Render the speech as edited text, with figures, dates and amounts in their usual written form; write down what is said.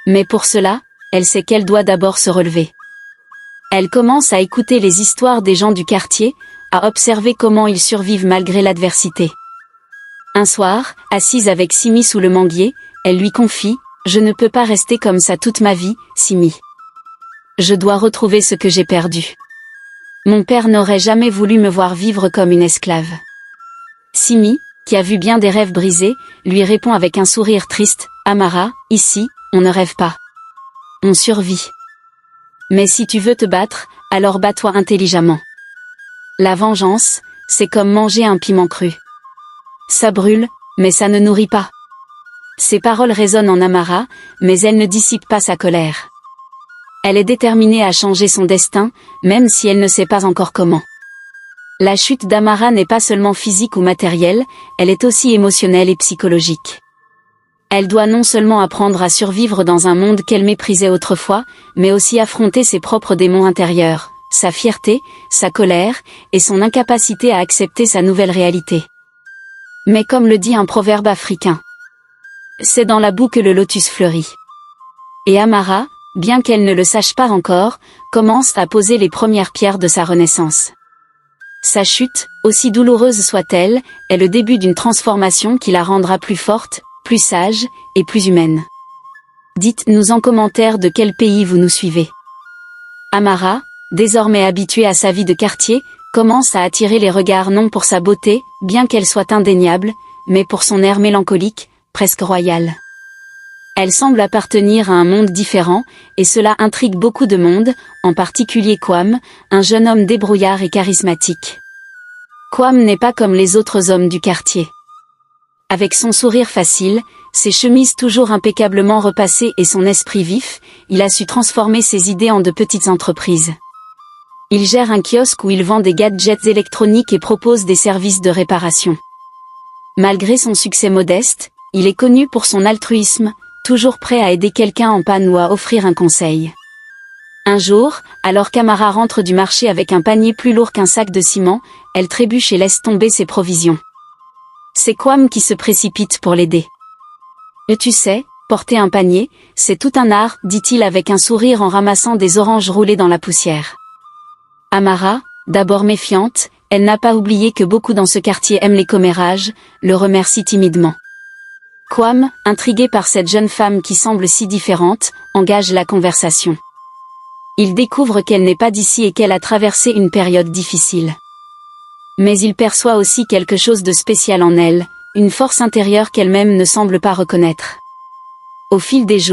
Mais pour cela, elle sait qu'elle doit d'abord se relever. Elle commence à écouter les histoires des gens du quartier, à observer comment ils survivent malgré l'adversité. Un soir, assise avec Simi sous le manguier, elle lui confie « Je ne peux pas rester comme ça toute ma vie, Simi. Je dois retrouver ce que j'ai perdu. Mon père n'aurait jamais voulu me voir vivre comme une esclave. » Simi, qui a vu bien des rêves brisés, lui répond avec un sourire triste « Amara, ici, on ne rêve pas. On survit. Mais si tu veux te battre, alors bats-toi intelligemment. La vengeance, c'est comme manger un piment cru. Ça brûle, mais ça ne nourrit pas. » Ces paroles résonnent en Amara, mais elles ne dissipent pas sa colère. Elle est déterminée à changer son destin, même si elle ne sait pas encore comment. La chute d'Amara n'est pas seulement physique ou matérielle, elle est aussi émotionnelle et psychologique. Elle doit non seulement apprendre à survivre dans un monde qu'elle méprisait autrefois, mais aussi affronter ses propres démons intérieurs, sa fierté, sa colère, et son incapacité à accepter sa nouvelle réalité. Mais comme le dit un proverbe africain, c'est dans la boue que le lotus fleurit. Et Amara, bien qu'elle ne le sache pas encore, commence à poser les premières pierres de sa renaissance. Sa chute, aussi douloureuse soit-elle, est le début d'une transformation qui la rendra plus forte, plus sage, et plus humaine. Dites-nous en commentaire de quel pays vous nous suivez. Amara, désormais habituée à sa vie de quartier, commence à attirer les regards non pour sa beauté, bien qu'elle soit indéniable, mais pour son air mélancolique, presque royal. Elle semble appartenir à un monde différent, et cela intrigue beaucoup de monde, en particulier Kwam, un jeune homme débrouillard et charismatique. Kwam n'est pas comme les autres hommes du quartier. Avec son sourire facile, ses chemises toujours impeccablement repassées et son esprit vif, il a su transformer ses idées en de petites entreprises. Il gère un kiosque où il vend des gadgets électroniques et propose des services de réparation. Malgré son succès modeste, il est connu pour son altruisme, toujours prêt à aider quelqu'un en panne ou à offrir un conseil. Un jour, alors qu'Amara rentre du marché avec un panier plus lourd qu'un sac de ciment, elle trébuche et laisse tomber ses provisions. C'est Kwam qui se précipite pour l'aider. « Tu sais, porter un panier, c'est tout un art, dit-il avec un sourire en ramassant des oranges roulées dans la poussière. » Amara, d'abord méfiante, elle n'a pas oublié que beaucoup dans ce quartier aiment les commérages, le remercie timidement. Kwam, intrigué par cette jeune femme qui semble si différente, engage la conversation. Il découvre qu'elle n'est pas d'ici et qu'elle a traversé une période difficile. Mais il perçoit aussi quelque chose de spécial en elle, une force intérieure qu'elle-même ne semble pas reconnaître. Au fil des jours,